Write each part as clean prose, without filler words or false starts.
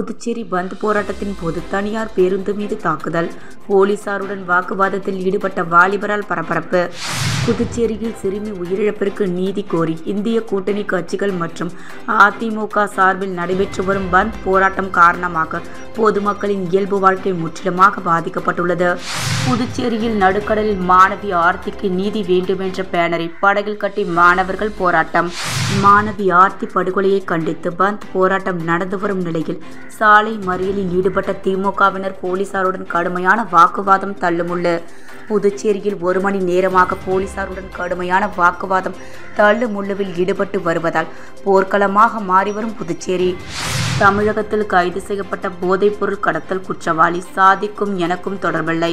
புதுச்சேரி பந்த் போராட்டத்தின் போது தனியார் பேருந்து மீது தாக்குதல், போலீசாருடன் வாக்குவாதத்தில் ஈடுபட்ட வாலிபரால் பரபரப்பு. புதுச்சேரியில் சிறுமி உயிரிழப்பிற்கு நீதி கோரி இந்திய கூட்டணி கட்சிகள் மற்றும் அதிமுக சார்பில் நடைபெற்று வரும் பந்த் போராட்டம் காரணமாக பொதுமக்களின் இயல்பு வாழ்க்கை முற்றிலுமாக பாதிக்கப்பட்டுள்ளது. புதுச்சேரியில் நடுக்கடலில் மாணவி ஆர்த்திக்கு நீதி வேண்டுமென்ற பேனரை படகில் கட்டி மாணவர்கள் போராட்டம். மாணவி ஆர்த்தி படுகொலையை கண்டித்து பந்த் போராட்டம் நடந்து வரும் நிலையில் சாலை மறியலில் ஈடுபட்ட திமுகவினர் போலீசாருடன் கடுமையான வாக்குவாதம் தள்ளுமுள்ளு. புதுச்சேரியில் 1 மணி நேரமாக போலீசாருடன் கடுமையான வாக்குவாதம் தள்ளுமுள்ளுவில் ஈடுபட்டு வருவதால் போர்க்களமாக மாறிவரும் புதுச்சேரி. தமிழகத்தில் கைது செய்யப்பட்ட போதைப்பொருள் கடத்தல் குற்றவாளி சாதிக்கும் எனக்கும் தொடர்பில்லை.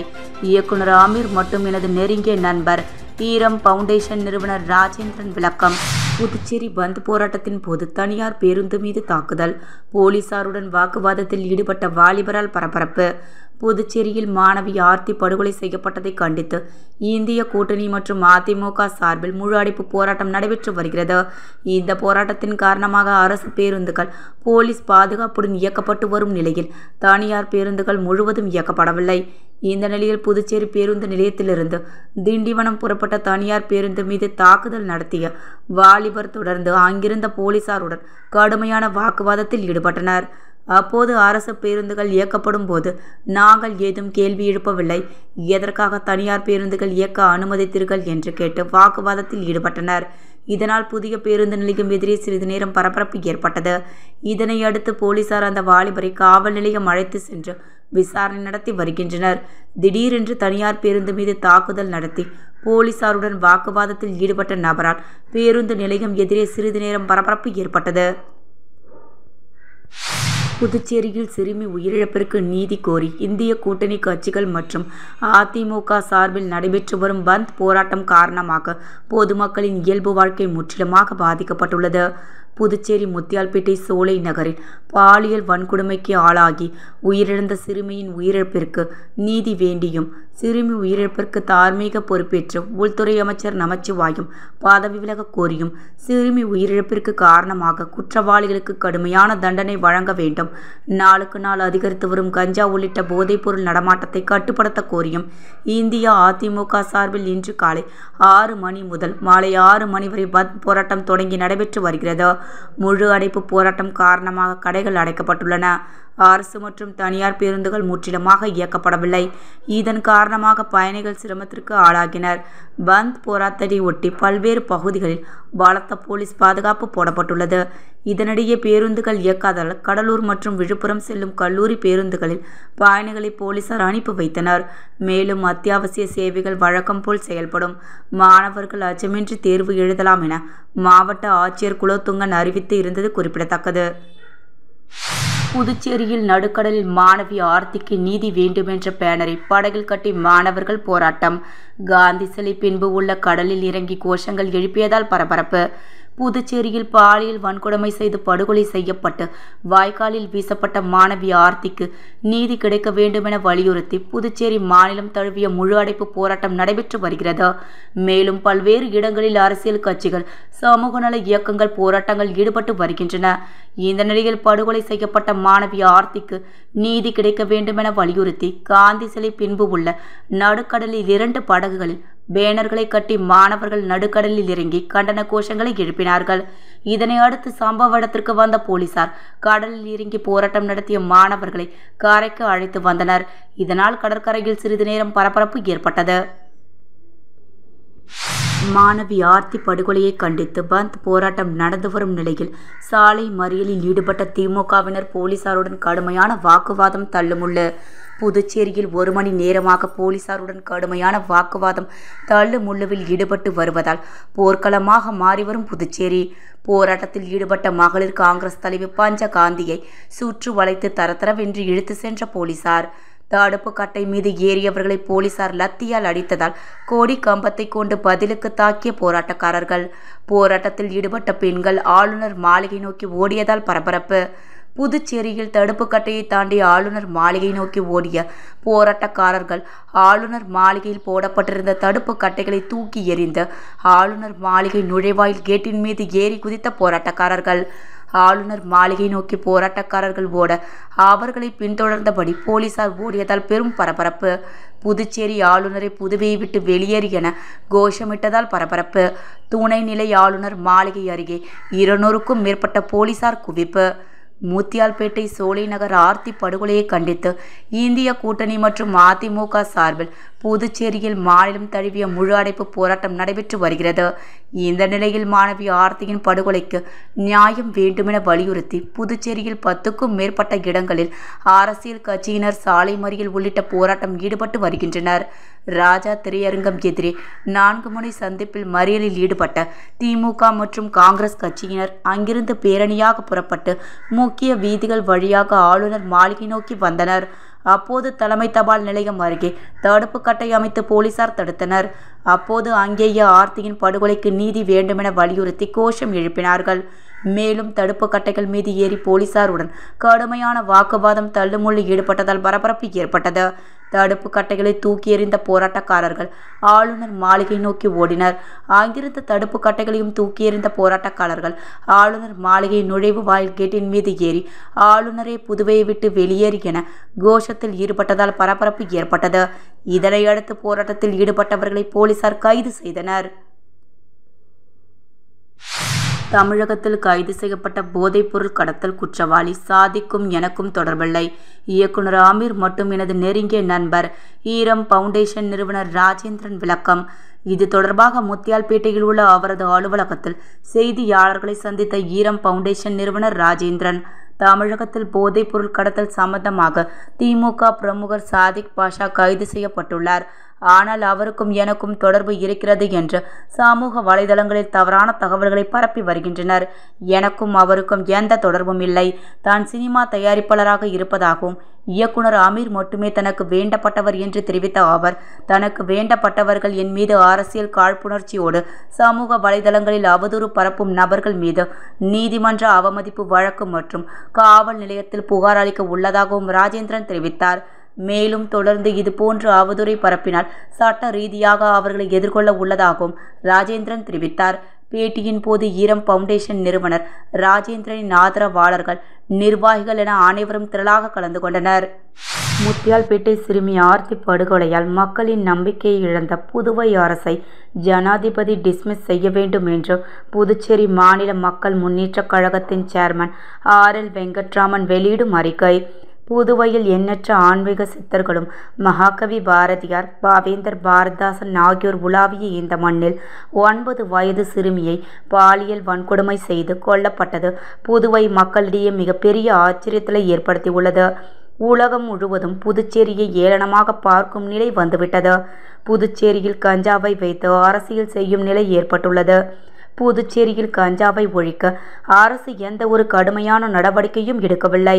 இயக்குனர் ஆமீர் மட்டும் எனது நெருங்கிய நண்பர். ஈரம் பவுண்டேஷன் நிறுவனர் ராஜேந்திரன் விளக்கம். புதுச்சேரி பந்த் போராட்டத்தின் போது தனியார் பேருந்து மீது தாக்குதல், போலீசாருடன் வாக்குவாதத்தில் ஈடுபட்ட வாலிபரால் பரபரப்பு. புதுச்சேரியில் மாணவி ஆர்த்தி படுகொலை செய்யப்பட்டதை கண்டித்து இந்திய கூட்டணி மற்றும் அதிமுக சார்பில் முழு அடைப்பு போராட்டம் நடைபெற்று வருகிறது. இந்த போராட்டத்தின் காரணமாக அரசு பேருந்துகள் போலீஸ் பாதுகாப்புடன் இயக்கப்பட்டு வரும் நிலையில் தனியார் பேருந்துகள் முழுவதும் இயக்கப்படவில்லை. இந்த நிலையில் புதுச்சேரி பேருந்து நிலையத்திலிருந்து திண்டிவனம் புறப்பட்ட தனியார் பேருந்து மீது தாக்குதல் நடத்திய வாலிபர் தொடர்ந்து அங்கிருந்த போலீசாருடன் கடுமையான வாக்குவாதத்தில் ஈடுபட்டனர். அப்போது அரசு பேருந்துகள் இயக்கப்படும் போது நாங்கள் ஏதும் கேள்வி எழுப்பவில்லை, எதற்காக தனியார் பேருந்துகள் இயக்க அனுமதித்தீர்கள் என்று கேட்டு வாக்குவாதத்தில் ஈடுபட்டனர். இதனால் புதிய பேருந்து நிலையம் எதிரே சிறிது நேரம் பரபரப்பு ஏற்பட்டது. இதனை அடுத்து போலீசார் அந்த வாலிபரை காவல் நிலையம் அழைத்து சென்று விசாரணை நடத்தி வருகின்றனர். திடீரென்று தனியார் பேருந்து மீது தாக்குதல் நடத்தி போலீசாருடன் வாக்குவாதத்தில் ஈடுபட்ட நபரால் பேருந்து நிலையம் எதிரே சிறிது நேரம் பரபரப்பு ஏற்பட்டது. புதுச்சேரியில் சிறுமி உயிரிழப்பிற்கு நீதி கோரி இந்திய கூட்டணி கட்சிகள் மற்றும் அதிமுக சார்பில் நடைபெற்று வரும் பந்த் போராட்டம் காரணமாக பொதுமக்களின் இயல்பு வாழ்க்கை முற்றிலுமாக பாதிக்கப்பட்டுள்ளது. புதுச்சேரி முத்தியால்பேட்டை சோலை நகரில் பாலியல் வன்கொடுமைக்கு ஆளாகி உயிரிழந்த சிறுமியின் உயிரிழப்பிற்கு நீதி வேண்டியும் சிறுமி உயிரிழப்பிற்கு தார்மீக பொறுப்பேற்று உள்துறை அமைச்சர் நமச்சிவாயம் பதவி விலக கோரியும் சிறுமி உயிரிழப்பிற்கு காரணமாக குற்றவாளிகளுக்கு கடுமையான தண்டனை வழங்க வேண்டும், நாளுக்கு நாள் அதிகரித்து வரும் கஞ்சா உள்ளிட்ட போதைப்பொருள் நடமாட்டத்தை கட்டுப்படுத்த கோரியும் இந்திய அதிமுக சார்பில் இன்று காலை 6 மணி முதல் மாலை 6 மணி வரை பந்த் போராட்டம் தொடங்கி நடைபெற்று வருகிறது. முழு அடைப்பு போராட்டம் காரணமாக கடைகள் அடைக்கப்பட்டுள்ளன. அரசு மற்றும் தனியார் பேருந்துகள் முற்றிலுமாக இயக்கப்படவில்லை. இதன் காரணமாக பயணிகள் சிரமத்திற்கு ஆளாகினர். பந்த் போராட்டத்தை ஒட்டி பல்வேறு பகுதிகளில் பலத்த போலீஸ் பாதுகாப்பு போடப்பட்டுள்ளது. இதனிடையே பேருந்துகள் இயக்காதால் கடலூர் மற்றும் விழுப்புரம் செல்லும் கல்லூரி பேருந்துகளில் பயணிகளை போலீசார் அனுப்பி வைத்தனர். மேலும் அத்தியாவசிய சேவைகள் வழக்கம் போல் செயல்படும். மாணவர்கள் அச்சமின்றி தேர்வு எழுதலாம் என மாவட்ட ஆட்சியர் குலோத்துங்கன் அறிவித்து இருந்தது குறிப்பிடத்தக்கது. புதுச்சேரியில் நடுக்கடலில் மாணவி ஆர்த்திக்கு நீதி வேண்டுமென்ற பேனரை படகில் கட்டி மாணவர்கள் போராட்டம். காந்தி சிலை பின்பு உள்ள கடலில் இறங்கி கோஷங்கள் எழுப்பியதால் பரபரப்பு. புதுச்சேரியில் பாலியல் வன்கொடுமை செய்து படுகொலை செய்யப்பட்டு வாய்க்காலில் வீசப்பட்ட மாணவி ஆர்த்திக்கு நீதி கிடைக்க வேண்டுமென வலியுறுத்தி புதுச்சேரி மாநிலம் தழுவிய முழு அடைப்பு போராட்டம் நடைபெற்று வருகிறது. மேலும் பல்வேறு இடங்களில் அரசியல் கட்சிகள், சமூக நல இயக்கங்கள் போராட்டங்கள் ஈடுபட்டு வருகின்றன. இந்த நிலையில் படுகொலை செய்யப்பட்ட மாணவி ஆர்த்திக்கு நீதி கிடைக்க வேண்டுமென வலியுறுத்தி காந்தி சிலை பின்பு உள்ள நடுக்கடலில் 2 படகுகளில் பேனர்களை கட்டி மாணவர்கள் நடுக்கடலில் இறங்கி கண்டன கோஷங்களை எழுப்பினார்கள். இதனை அடுத்து சம்பவ இடத்திற்கு வந்த போலீசார் கடலில் இறங்கி போராட்டம் நடத்திய மாணவர்களை கரைக்கு அழைத்து வந்தனர். இதனால் கடற்கரையில் சிறிது நேரம் பரபரப்பு ஏற்பட்டது. மாணவி ஆர்த்தி படுகொலையை கண்டித்து பந்த் போராட்டம் நடந்து வரும் நிலையில் சாலை மறியலில் ஈடுபட்ட திமுகவினர் போலீசாருடன் கடுமையான வாக்குவாதம் தள்ளுமுள்ளு. புதுச்சேரியில் 1 மணி நேரமாக போலீசாருடன் கடுமையான வாக்குவாதம் தள்ளுமுள்ளுவில் ஈடுபட்டு வருவதால் போர்க்களமாக மாறிவரும் புதுச்சேரி. போராட்டத்தில் ஈடுபட்ட மகளிர் காங்கிரஸ் தலைவி பஞ்ச காந்தியை சுற்று வளைத்து தரதரவென்று இழுத்து சென்ற போலீசார். தடுப்பு கட்டை மீது ஏறியவர்களை போலீசார் லத்தியால் அடித்ததால் கோடி கம்பத்தை கொண்டு பதிலுக்கு தாக்கிய போராட்டக்காரர்கள். போராட்டத்தில் ஈடுபட்ட பெண்கள் ஆளுநர் மாளிகை நோக்கி ஓடியதால் பரபரப்பு. புதுச்சேரியில் தடுப்பு கட்டையை தாண்டி ஆளுநர் மாளிகை நோக்கி ஓடிய போராட்டக்காரர்கள் ஆளுநர் மாளிகையில் போடப்பட்டிருந்த தடுப்பு கட்டைகளை தூக்கி எறிந்து ஆளுநர் மாளிகை நுழைவாயில் கேட்டின் மீது ஏறி குதித்த போராட்டக்காரர்கள் ஆளுநர் மாளிகை நோக்கி போராட்டக்காரர்கள் ஓட அவர்களை பின்தொடர்ந்தபடி போலீசார் ஓடியதால் பெரும் பரபரப்பு. புதுச்சேரி ஆளுநரை புதுவையை விட்டு வெளியேறு என கோஷமிட்டதால் பரபரப்பு. துணைநிலை ஆளுநர் மாளிகை அருகே 200க்கும் மேற்பட்ட போலீசார் குவிப்பு. முத்தியால்பேட்டை சோலைநகர் ஆர்த்தி படுகொலையை கண்டித்து இந்திய கூட்டணி மற்றும் அதிமுக சார்பில் புதுச்சேரியில் மாநிலம் தழுவிய முழு அடைப்பு போராட்டம் நடைபெற்று வருகிறது. இந்த நிலையில் மாணவி ஆர்த்தியின் படுகொலைக்கு நியாயம் வேண்டுமென வலியுறுத்தி புதுச்சேரியில் 10க்கும் மேற்பட்ட இடங்களில் அரசியல் கட்சியினர் சாலை மறியல் உள்ளிட்ட போராட்டம் ஈடுபட்டு வருகின்றனர். ராஜா திரையரங்கம் எதிரே 4 முனை சந்திப்பில் மறியலில் ஈடுபட்ட திமுக மற்றும் காங்கிரஸ் கட்சியினர் அங்கிருந்து பேரணியாக புறப்பட்டு முக்கிய வீதிகள் வழியாக ஆளுநர் மாளிகை நோக்கி வந்தனர். அப்போது தலைமை தபால் நிலையம் அருகே தடுப்பு கட்டை அமைத்து போலீசார் தடுத்தனர். அப்போது அங்கேயே ஆர்த்தியின் படுகொலைக்கு நீதி வேண்டுமென வலியுறுத்தி கோஷம் எழுப்பினார்கள். மேலும் தடுப்பு கட்டைகள் மீது ஏறி போலீசாருடன் கடுமையான வாக்குவாதம் தள்ளுமுள்ளு ஈடுபட்டதால் பரபரப்பு ஏற்பட்டது. தடுப்பு கட்டைகளை தூக்கி எறிந்த போராட்டக்காரர்கள் ஆளுநர் மாளிகை நோக்கி ஓடினர். அங்கிருந்த தடுப்பு கட்டைகளையும் தூக்கி எறிந்த போராட்டக்காரர்கள் ஆளுநர் மாளிகை நுழைவு வாயில் கேட்டின் மீது ஏறி ஆளுநரை புதுவையை விட்டு வெளியேறு என கோஷத்தில் ஈடுபட்டதால் பரபரப்பு ஏற்பட்டது. இதனையடுத்து போராட்டத்தில் ஈடுபட்டவர்களை போலீசார் கைது செய்தனர். தமிழகத்தில் கைது செய்யப்பட்ட போதைப்பொருள் கடத்தல் குற்றவாளி சாதிக்கும் எனக்கும் தொடர்பில்லை. இயக்குனர் ஆமீர் மட்டும் எனது நெருங்கிய நண்பர். ஈரம் பவுண்டேஷன் நிறுவனர் ராஜேந்திரன் விளக்கம். இது தொடர்பாக முத்தியால்பேட்டையில் உள்ள அவரது அலுவலகத்தில் செய்தியாளர்களை சந்தித்த ஈரம் பவுண்டேஷன் நிறுவனர் ராஜேந்திரன், தமிழகத்தில் போதைப்பொருள் கடத்தல் சம்பந்தமாக திமுக பிரமுகர் சாதிக் பாஷா கைது செய்யப்பட்டுள்ளார். ஆனால் அவருக்கும் எனக்கும் தொடர்பு இருக்கிறது என்று சமூக வலைதளங்களில் தவறான தகவல்களை பரப்பி வருகின்றனர். எனக்கும் அவருக்கும் எந்த தொடர்பும் இல்லை. தான் சினிமா தயாரிப்பாளராக இருப்பதாகவும் இயக்குனர் ஆமீர் மட்டுமே தனக்கு வேண்டப்பட்டவர் என்று தெரிவித்த அவர், தனக்கு வேண்டப்பட்டவர்கள் என் மீது அரசியல் காழ்ப்புணர்ச்சியோடு சமூக வலைதளங்களில் அவதூறு பரப்பும் நபர்கள் மீது நீதிமன்ற அவமதிப்பு வழக்கு மற்றும் காவல் நிலையத்தில் புகார் அளிக்க உள்ளதாகவும் ராஜேந்திரன் தெரிவித்தார். மேலும் தொடர்ந்து இதுபோன்று அவதூறை பரப்பினால் சட்ட ரீதியாக அவர்களை எதிர்கொள்ள உள்ளதாகவும் ராஜேந்திரன் தெரிவித்தார். பேட்டியின் போது ஈரம் பவுண்டேஷன் நிறுவனர் ராஜேந்திரனின் ஆதரவாளர்கள், நிர்வாகிகள் என அனைவரும் திரளாக கலந்து கொண்டனர். முத்தியால்பேட்டை சிறுமி ஆர்த்தி படுகொலையால் மக்களின் நம்பிக்கையை இழந்த புதுவை அரசை ஜனாதிபதி டிஸ்மிஸ் செய்ய வேண்டும் என்று புதுச்சேரி மாநில மக்கள் முன்னேற்றக் கழகத்தின் சேர்மன் RL வெங்கட்ராமன் வெளியிடும் அறிக்கை. புதுவையில் எண்ணற்ற ஆன்மீக சித்தர்களும் மகாகவி பாரதியார், பாவேந்தர் பாரதிதாசன் ஆகியோர் உலாவிய இந்த மண்ணில் 9 வயது சிறுமியை பாலியல் வன்கொடுமை செய்து கொல்லப்பட்டது புதுவை மக்களிடையே மிகப்பெரிய ஆச்சரியத்தை ஏற்படுத்தியுள்ளது. உலகம் முழுவதும் புதுச்சேரியை ஏளனமாக பார்க்கும் நிலை வந்துவிட்டது. புதுச்சேரியில் கஞ்சாவை வைத்து அரசியல் செய்யும் நிலை ஏற்பட்டுள்ளது. புதுச்சேரியில் கஞ்சாவை ஒழிக்க அரசு எந்த ஒரு கடுமையான நடவடிக்கையும் எடுக்கவில்லை.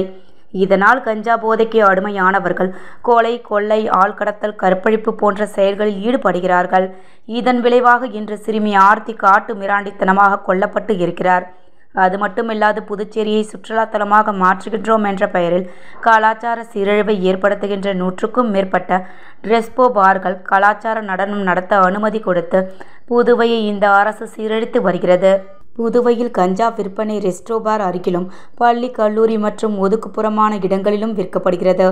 இதனால் கஞ்சா போதைக்கு அடிமையானவர்கள் கொலை, கொள்ளை, ஆள்கடத்தல், கற்பழிப்பு போன்ற செயல்களில் ஈடுபடுகிறார்கள். இதன் விளைவாக இன்று சிறுமி ஆர்த்தி காட்டு மிராண்டித்தனமாக கொல்லப்பட்டு இருக்கிறார். அது மட்டுமில்லாது புதுச்சேரியை சுற்றுலாத்தலமாக மாற்றுகின்றோம் என்ற பெயரில் கலாச்சார சீரழிவை ஏற்படுத்துகின்ற 100க்கும் மேற்பட்ட ரெஸ்போ பார்கள் கலாச்சார நடனம் நடத்த அனுமதி கொடுத்து புதுவையை இந்த அரசு சீரழித்து வருகிறது. புதுவையில் கஞ்சா விற்பனை ரெஸ்டோ பார் அருகிலும் பள்ளி, கல்லூரி மற்றும் ஒதுக்குப்புறமான இடங்களிலும் விற்கப்படுகிறது.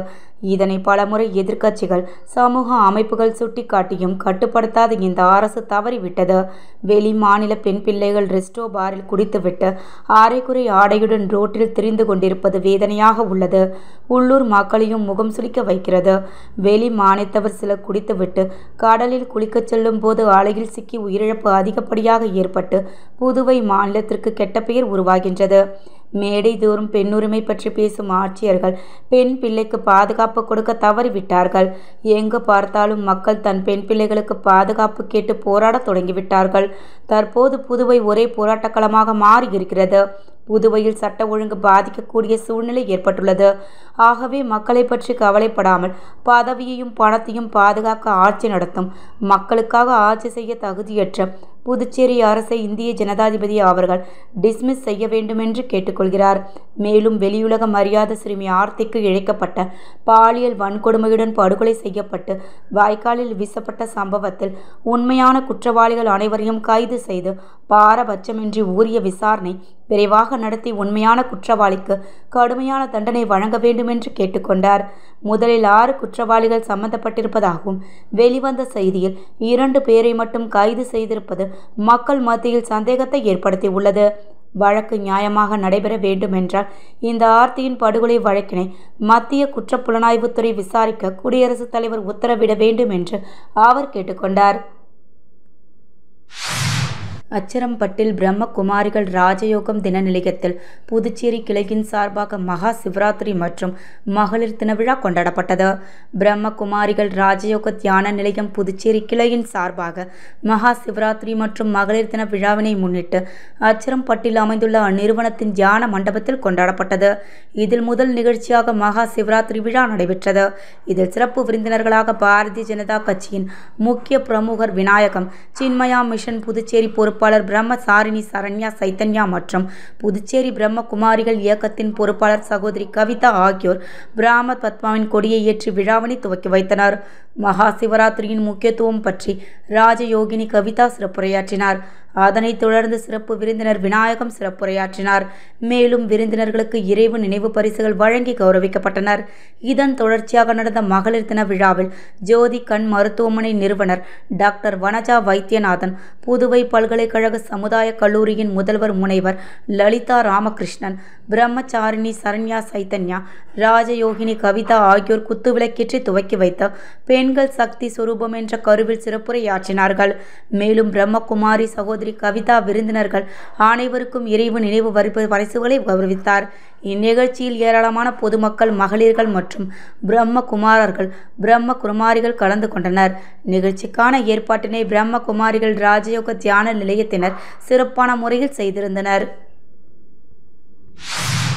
இதனை பலமுறை எதிர்க்கட்சிகள், சமூக அமைப்புகள் சுட்டிக்காட்டியும் கட்டுப்படுத்தாத இந்த அரசு தவறிவிட்டது. வெளி மாநில பெண் பிள்ளைகள் ரெஸ்டோ பாரில் குடித்துவிட்டு அரைக்குறை ஆடையுடன் ரோட்டில் திரிந்து கொண்டிருப்பது வேதனையாக உள்ளது. உள்ளூர் மக்களையும் முகம் சுளிக்க வைக்கிறது. வெளி மாநிலத்தவர் சிலர் குடித்துவிட்டு கடலில் குளிக்கச் செல்லும் போது அலையில் சிக்கி உயிரிழப்பு அதிகப்படியாக ஏற்பட்டு புதுவை மாநிலத்திற்கு கெட்ட பெயர் உருவாகின்றது. மேடை தோறும் பெண்ணுரிமை பற்றி பேசும் ஆட்சியர்கள் பெண் பிள்ளைக்கு பாதுகாப்பு கொடுக்க தவறிவிட்டார்கள். எங்கு பார்த்தாலும் மக்கள் தன் பெண் பிள்ளைகளுக்கு பாதுகாப்பு கேட்டு போராட தொடங்கிவிட்டார்கள். தற்போது புதுவை ஒரே போராட்டக்களமாக மாறி இருக்கிறது. புதுவையில் சட்ட ஒழுங்கு பாதிக்கக்கூடிய சூழ்நிலை ஏற்பட்டுள்ளது. ஆகவே மக்களை பற்றி கவலைப்படாமல் பதவியையும் பணத்தையும் பாதுகாக்க ஆட்சி நடத்தும், மக்களுக்காக ஆட்சி செய்ய தகுதியற்ற புதுச்சேரி அரசை இந்திய ஜனாதிபதி அவர்கள் டிஸ்மிஸ் செய்ய வேண்டும் என்று கேட்டுக்கொள்கிறார். மேலும் வெளியுலகம் அறியாத சிறுமி ஆர்த்திக்கு இழைக்கப்பட்ட பாலியல் வன்கொடுமையுடன் படுகொலை செய்யப்பட்டு வாய்க்காலில் வீசப்பட்ட சம்பவத்தில் உண்மையான குற்றவாளிகள் அனைவரையும் கைது செய்து பாரபட்சமின்றி உரிய விசாரணை விரைவாக நடத்தி உண்மையான குற்றவாளிக்கு கடுமையான தண்டனை வழங்க வேண்டும் என்று கேட்டுக்கொண்டார். முதலில் 6 குற்றவாளிகள் சம்பந்தப்பட்டிருப்பதாகவும் வெளிவந்த செய்தியில் 2 பேரை மட்டும் கைது செய்திருப்பது மக்கள் மத்தியில் சந்தேகத்தை ஏற்படுத்தியுள்ளது. வழக்கு நியாயமாக நடைபெற வேண்டுமென்றால் இந்த ஆர்த்தியின் படுகொலை வழக்கினை மத்திய குற்றப்புலனாய்வுத்துறை விசாரிக்க குடியரசுத் தலைவர் உத்தரவிட வேண்டும் என்று அவர் கேட்டுக்கொண்டார். அச்சரம்பட்டில் பிரம்மகுமாரிகள் ராஜயோகம் தின நிலையத்தில் புதுச்சேரி கிளையின் சார்பாக மகா சிவராத்திரி மற்றும் மகளிர் தின விழா கொண்டாடப்பட்டது. பிரம்மகுமாரிகள் ராஜயோக தியான நிலையம் புதுச்சேரி கிளையின் சார்பாக மகா சிவராத்திரி மற்றும் மகளிர் தின விழாவினை முன்னிட்டு அச்சரம்பட்டில் அமைந்துள்ள அந்நிறுவனத்தின் தியான மண்டபத்தில் கொண்டாடப்பட்டது. இதில் முதல் நிகழ்ச்சியாக மகா சிவராத்திரி விழா நடைபெற்றது. இதில் சிறப்பு விருந்தினர்களாக பாரதிய ஜனதா கட்சியின் முக்கிய பிரமுகர் விநாயகம், சின்மயா மிஷன் புதுச்சேரி பொறுப்பாளர் பிரம்மசாரிணி சரண்யா சைத்தன்யா மற்றும் புதுச்சேரி பிரம்மகுமாரிகள் இயக்கத்தின் பொறுப்பாளர் சகோதரி கவிதா ஆகியோர் பிராம பத்மாவின் கொடியை ஏற்றி விழாவினை துவக்கி வைத்தனர். மகா சிவராத்திரியின் முக்கியத்துவம் பற்றி ராஜயோகினி கவிதா சிறப்புரையாற்றினார். அதனைத் தொடர்ந்து சிறப்பு விருந்தினர் விநாயகம் சிறப்புரையாற்றினார். மேலும் விருந்தினர்களுக்கு இறைவு நினைவு பரிசுகள் வழங்கி கௌரவிக்கப்பட்டனர். இதன் தொடர்ச்சியாக நடந்த மகளிர் தின விழாவில் ஜோதி கண் மருத்துவமனை நிறுவனர் டாக்டர் வனஜா வைத்தியநாதன், புதுவை பல்கலைக்கழக சமுதாய கல்லூரியின் முதல்வர் முனைவர் லலிதா ராமகிருஷ்ணன், பிரம்மச்சாரிணி சரண்யா சைத்தன்யா, ராஜயோகினி கவிதா ஆகியோர் குத்துவிளக்கேற்றி துவக்கி வைத்த பெண்கள் சக்தி சொரூபம் என்ற கருவில் சிறப்புரையாற்றினார்கள். மேலும் பிரம்மகுமாரி சகோதரி கவிதா விருந்தினர்கள் அனைவருக்கும் இறைவு நினைவு பரிசுகளை கௌரவித்தார். இந்நிகழ்ச்சியில் ஏராளமான பொதுமக்கள், மகளிர்கள் மற்றும் பிரம்மகுமாரர்கள், பிரம்மகுமாரிகள் கலந்து கொண்டனர். நிகழ்ச்சிக்கான ஏற்பாட்டினை பிரம்மகுமாரிகள் ராஜயோக தியான நிலையத்தினர் சிறப்பான முறையில் செய்திருந்தனர்.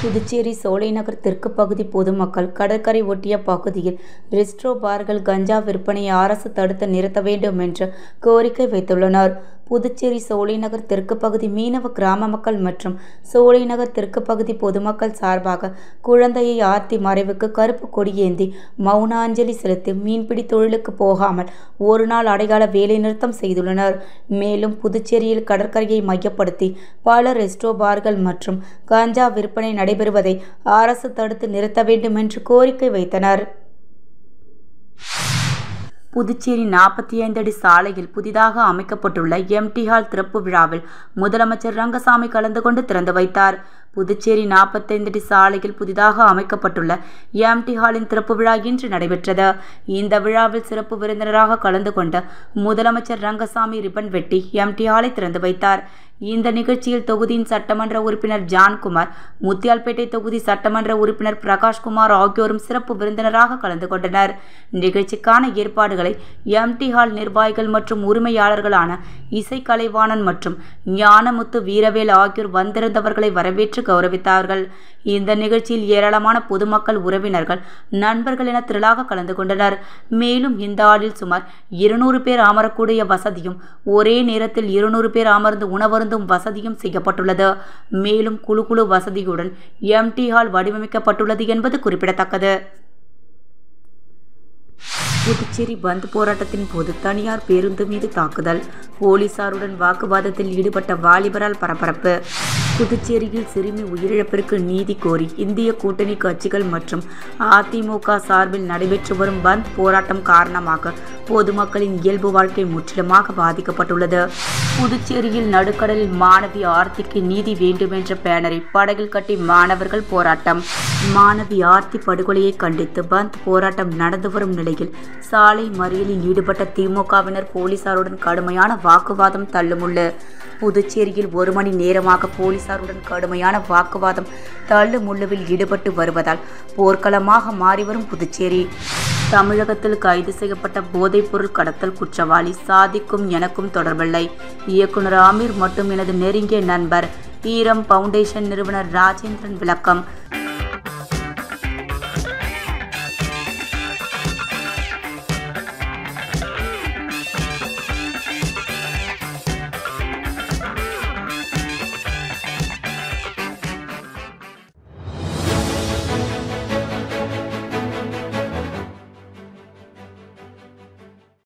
புதுச்சேரி சோலைநகர் தெற்கு பகுதி பொதுமக்கள் கடற்கரை ஒட்டிய பகுதியில் ரெஸ்ட்ரோ பார்கள் கஞ்சா விற்பனையை அரசு தடுத்து நிறுத்த வேண்டும் என்று கோரிக்கை வைத்துள்ளனர். புதுச்சேரி சோலைநகர் தெற்கு பகுதி மீனவ கிராம மக்கள் மற்றும் சோலைநகர் தெற்கு பகுதி பொதுமக்கள் சார்பாக குழந்தையை ஆர்த்தி மறைவுக்கு கருப்பு கொடியேந்தி மௌன அஞ்சலி செலுத்தி மீன்பிடி தொழிலுக்கு போகாமல் ஒரு நாள் அடையாள வேலை நிறுத்தம் செய்துள்ளனர். மேலும் புதுச்சேரியில் கடற்கரையை மையப்படுத்தி பல ரெஸ்ட்ரோ பார்கள் மற்றும் கஞ்சா விற்பனை நடைபெறுவதை அரசு தடுத்து நிறுத்த வேண்டும் என்று கோரிக்கை வைத்தனர். புதுச்சேரி 45 அடி சாலையில் புதிதாக அமைக்கப்பட்டுள்ள எம்டி ஹால் திறப்பு விழாவில் முதலமைச்சர் ரங்கசாமி கலந்து கொண்டு திறந்து வைத்தார். புதுச்சேரி 45 அடி சாலையில் புதிதாக அமைக்கப்பட்டுள்ள எம்டி ஹாலின் திறப்பு விழா இன்று நடைபெற்றது. இந்த விழாவில் சிறப்பு விருந்தினராக கலந்து கொண்ட முதலமைச்சர் ரங்கசாமி ரிப்பன் வெட்டி எம்டி ஹாலை திறந்து வைத்தார். இந்த நிகழ்ச்சியில் தொகுதியின் சட்டமன்ற உறுப்பினர் ஜான்குமார், முத்தியால்பேட்டை தொகுதி சட்டமன்ற உறுப்பினர் பிரகாஷ்குமார் ஆகியோரும் சிறப்பு விருந்தினராக கலந்து கொண்டனர். நிகழ்ச்சிக்கான ஏற்பாடுகளை எம்டி ஹால் நிர்வாகிகள் மற்றும் உரிமையாளர்களான இசை கலைவாணன் மற்றும் ஞானமுத்து வீரவேல் ஆகியோர் வந்திருந்தவர்களை வரவேற்று கௌரவித்தார்கள். இந்த நிகழ்ச்சியில் ஏராளமான பொதுமக்கள், உறவினர்கள், நண்பர்கள் என திரளாக கலந்து கொண்டனர். மேலும் இந்த ஆளில் சுமார் 200 பேர் அமரக்கூடிய வசதியும் ஒரே நேரத்தில் 200 பேர் அமர்ந்து உணவருந்தும் வசதியும் செய்யப்பட்டுள்ளது. மேலும் குழு வசதியுடன் எம்டி ஹால் வடிவமைக்கப்பட்டுள்ளது என்பது குறிப்பிடத்தக்கது. புதுச்சேரி பந்த் போராட்டத்தின் போது தனியார் பேருந்து மீது தாக்குதல், போலீசாருடன் வாக்குவாதத்தில் ஈடுபட்ட வாலிபரால் பரபரப்பு. புதுச்சேரியில் சிறுமி உயிரிழப்பிற்கு நீதி கோரி இந்திய கூட்டணி கட்சிகள் மற்றும் அதிமுக சார்பில் நடைபெற்று வரும் பந்த் போராட்டம் காரணமாக பொதுமக்களின் இயல்பு வாழ்க்கை முற்றிலுமாக பாதிக்கப்பட்டுள்ளது. புதுச்சேரியில் நடுக்கடலில் மாணவி ஆர்த்திக்கு நீதி வேண்டும் என்ற பேனரை படகில் கட்டி மாணவர்கள் போராட்டம். மாணவி ஆர்த்தி படுகொலையை கண்டித்து பந்த் போராட்டம் நடந்து வரும் நிலையில் சாலை மறியலில் ஈடுபட்ட திமுகவினர் போலீசாருடன் கடுமையான வாக்குவாதம் தள்ளுமுள்ளு. புதுச்சேரியில் 1 மணி நேரமாக போலீசாருடன் கடுமையான வாக்குவாதம் தள்ளுமுள்ளுவில் ஈடுபட்டு வருவதால் போர்க்களமாக மாறிவரும் புதுச்சேரி. தமிழகத்தில் கைது செய்யப்பட்ட போதைப்பொருள் கடத்தல் குற்றவாளி சாதிக்கும் எனக்கும் தொடர்பில்லை. இயக்குனர் ஆமீர் மட்டும் எனது நெருங்கிய நண்பர். ஈரம் பவுண்டேஷன் நிறுவனர் ராஜேந்திரன் விளக்கம்.